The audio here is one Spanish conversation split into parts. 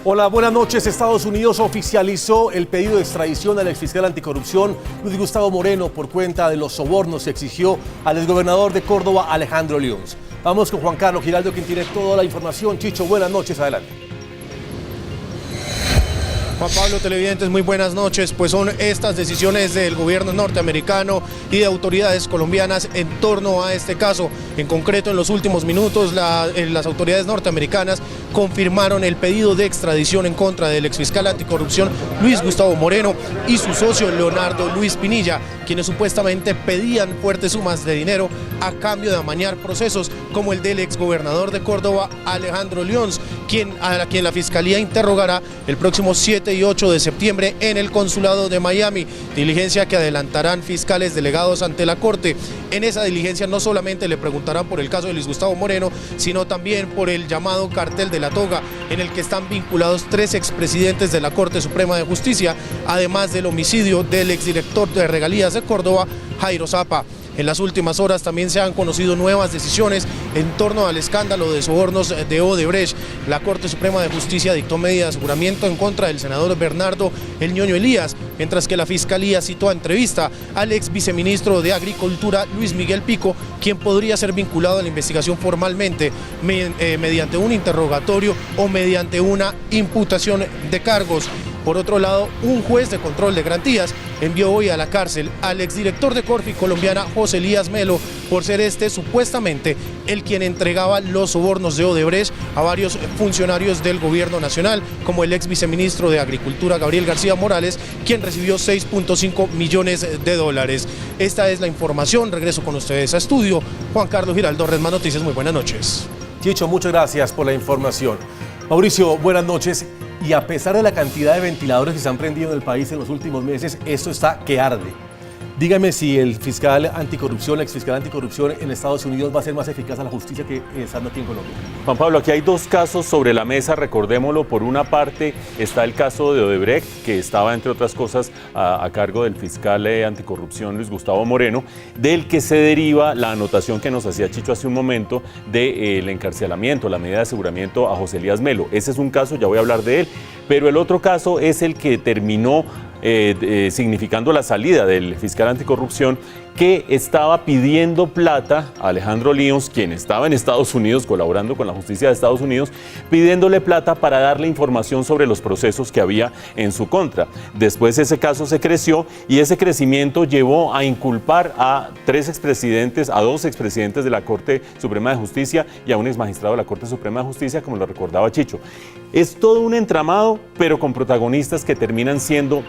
Hola, buenas noches. Estados Unidos oficializó el pedido de extradición al exfiscal anticorrupción Luis Gustavo Moreno por cuenta de los sobornos que exigió al exgobernador de Córdoba, Alejandro Lyons. Vamos con Juan Carlos Giraldo, quien tiene toda la información. Chicho, buenas noches, adelante. Juan Pablo, televidentes, muy buenas noches. Pues son estas decisiones del gobierno norteamericano y de autoridades colombianas en torno a este caso. En concreto, en los últimos minutos, las autoridades norteamericanas confirmaron el pedido de extradición en contra del exfiscal anticorrupción Luis Gustavo Moreno y su socio Leonardo Luis Pinilla, quienes supuestamente pedían fuertes sumas de dinero a cambio de amañar procesos como el del exgobernador de Córdoba, Alejandro Lyons, a quien la Fiscalía interrogará el próximo 7 y 8 de septiembre en el consulado de Miami, diligencia que adelantarán fiscales delegados ante la Corte. En esa diligencia no solamente le preguntarán por el caso de Luis Gustavo Moreno, sino también por el llamado cartel de la toga, en el que están vinculados 3 expresidentes de la Corte Suprema de Justicia, además del homicidio del exdirector de Regalías de Córdoba, Jairo Zapa. En las últimas horas también se han conocido nuevas decisiones en torno al escándalo de sobornos de Odebrecht. La Corte Suprema de Justicia dictó medida de aseguramiento en contra del senador Bernardo El Ñoño Elías, mientras que la Fiscalía citó a entrevista al ex viceministro de Agricultura, Luis Miguel Pico, quien podría ser vinculado a la investigación formalmente mediante un interrogatorio o mediante una imputación de cargos. Por otro lado, un juez de control de garantías envió hoy a la cárcel al exdirector de Corfi colombiana, José Elías Melo, por ser supuestamente el quien entregaba los sobornos de Odebrecht a varios funcionarios del gobierno nacional, como el ex viceministro de Agricultura, Gabriel García Morales, quien recibió 6.5 millones de dólares. Esta es la información. Regreso con ustedes a estudio. Juan Carlos Giraldo, Red Más Noticias. Muy buenas noches. Chicho, muchas gracias por la información. Mauricio, buenas noches. Y a pesar de la cantidad de ventiladores que se han prendido en el país en los últimos meses, esto está que arde. Dígame si el fiscal anticorrupción, el exfiscal anticorrupción en Estados Unidos va a ser más eficaz a la justicia que estando aquí en Colombia. Juan Pablo, aquí hay 2 casos sobre la mesa, recordémoslo. Por una parte está el caso de Odebrecht, que estaba, entre otras cosas, a cargo del fiscal anticorrupción Luis Gustavo Moreno, del que se deriva la anotación que nos hacía Chicho hace un momento del encarcelamiento, la medida de aseguramiento a José Elías Melo. Ese es un caso, ya voy a hablar de él, pero el otro caso es el que terminó significando la salida del fiscal anticorrupción, que estaba pidiendo plata a Alejandro Lyons, quien estaba en Estados Unidos colaborando con la justicia de Estados Unidos, pidiéndole plata para darle información sobre los procesos que había en su contra. Después ese caso se creció y ese crecimiento llevó a inculpar a 2 expresidentes de la Corte Suprema de Justicia y a un exmagistrado de la Corte Suprema de Justicia, como lo recordaba Chicho. Es todo un entramado, pero con protagonistas que terminan siendo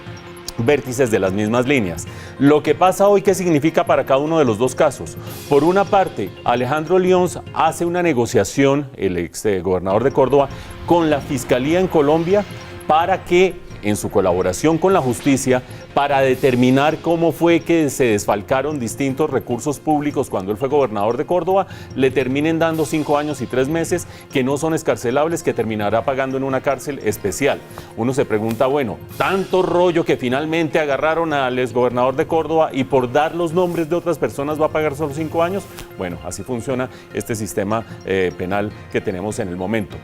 vértices de las mismas líneas. Lo que pasa hoy, ¿qué significa para cada uno de los 2 casos? Por una parte, Alejandro Lyons hace una negociación, el ex gobernador de Córdoba, con la Fiscalía en Colombia para que, en su colaboración con la justicia, para determinar cómo fue que se desfalcaron distintos recursos públicos cuando él fue gobernador de Córdoba, le terminen dando 5 años y 3 meses que no son excarcelables, que terminará pagando en una cárcel especial. Uno se pregunta, bueno, tanto rollo que finalmente agarraron al exgobernador de Córdoba y por dar los nombres de otras personas va a pagar solo 5 años. Bueno, así funciona este sistema penal que tenemos en el momento.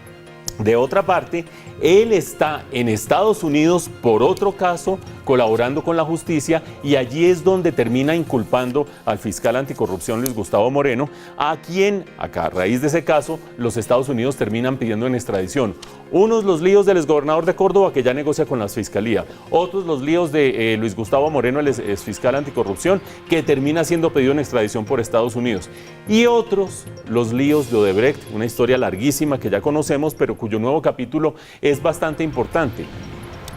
De otra parte, él está en Estados Unidos por otro caso, colaborando con la justicia, y allí es donde termina inculpando al fiscal anticorrupción Luis Gustavo Moreno, a quien, acá a raíz de ese caso, los Estados Unidos terminan pidiendo en extradición. Unos los líos del exgobernador de Córdoba, que ya negocia con la fiscalía, otros los líos de Luis Gustavo Moreno, el exfiscal anticorrupción, que termina siendo pedido en extradición por Estados Unidos, y otros los líos de Odebrecht, una historia larguísima que ya conocemos, pero cuyo nuevo capítulo es bastante importante.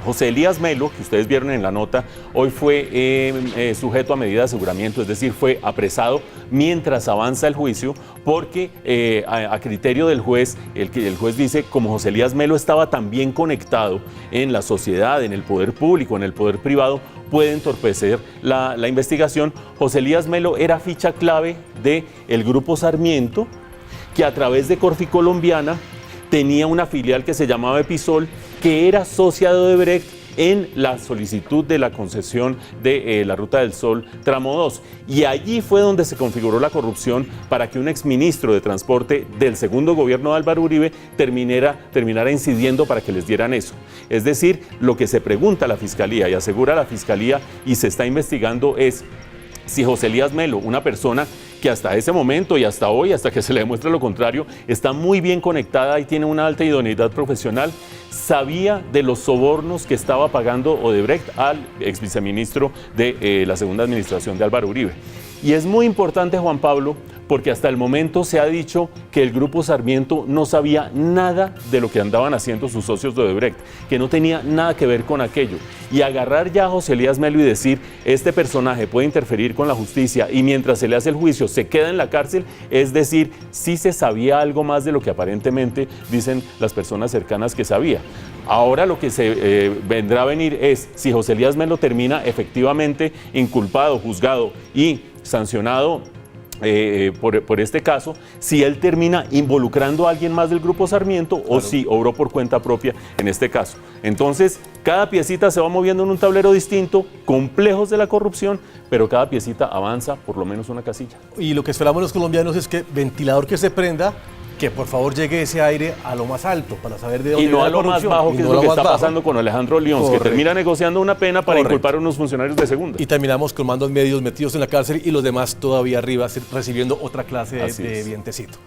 José Elías Melo, que ustedes vieron en la nota, hoy fue sujeto a medida de aseguramiento, es decir, fue apresado mientras avanza el juicio, porque a criterio del juez, el juez dice, como José Elías Melo estaba también conectado en la sociedad, en el poder público, en el poder privado, puede entorpecer la investigación. José Elías Melo era ficha clave del Grupo Sarmiento, que a través de Corfi Colombiana tenía una filial que se llamaba Episol, que era socia de Odebrecht en la solicitud de la concesión de la Ruta del Sol Tramo 2. Y allí fue donde se configuró la corrupción para que un exministro de Transporte del segundo gobierno de Álvaro Uribe terminara incidiendo para que les dieran eso. Es decir, lo que se pregunta a la Fiscalía y asegura la Fiscalía y se está investigando es si José Elías Melo, una persona que hasta ese momento y hasta hoy, hasta que se le demuestre lo contrario, está muy bien conectada y tiene una alta idoneidad profesional, sabía de los sobornos que estaba pagando Odebrecht al ex viceministro de la segunda administración de Álvaro Uribe. Y es muy importante, Juan Pablo, porque hasta el momento se ha dicho que el Grupo Sarmiento no sabía nada de lo que andaban haciendo sus socios de Odebrecht, que no tenía nada que ver con aquello. Y agarrar ya a José Elías Melo y decir, este personaje puede interferir con la justicia y mientras se le hace el juicio se queda en la cárcel, es decir, sí se sabía algo más de lo que aparentemente dicen las personas cercanas que sabía. Ahora lo que se vendrá a venir es, si José Elías Melo termina efectivamente inculpado, juzgado y sancionado por este caso, si él termina involucrando a alguien más del Grupo Sarmiento o si obró por cuenta propia en este caso. Entonces, cada piecita se va moviendo en un tablero distinto, complejos de la corrupción, pero cada piecita avanza por lo menos una casilla. Y lo que esperamos los colombianos es que ventilador que se prenda, que por favor llegue ese aire a lo más alto para saber de dónde y no viene a lo la más corrupción. bajo, que es lo que está pasando con Alejandro León, que Correcto. termina negociando una pena para Correcto. inculpar a unos funcionarios de segunda. Y terminamos con mandos medios metidos en la cárcel y los demás todavía arriba recibiendo otra clase de vientecito.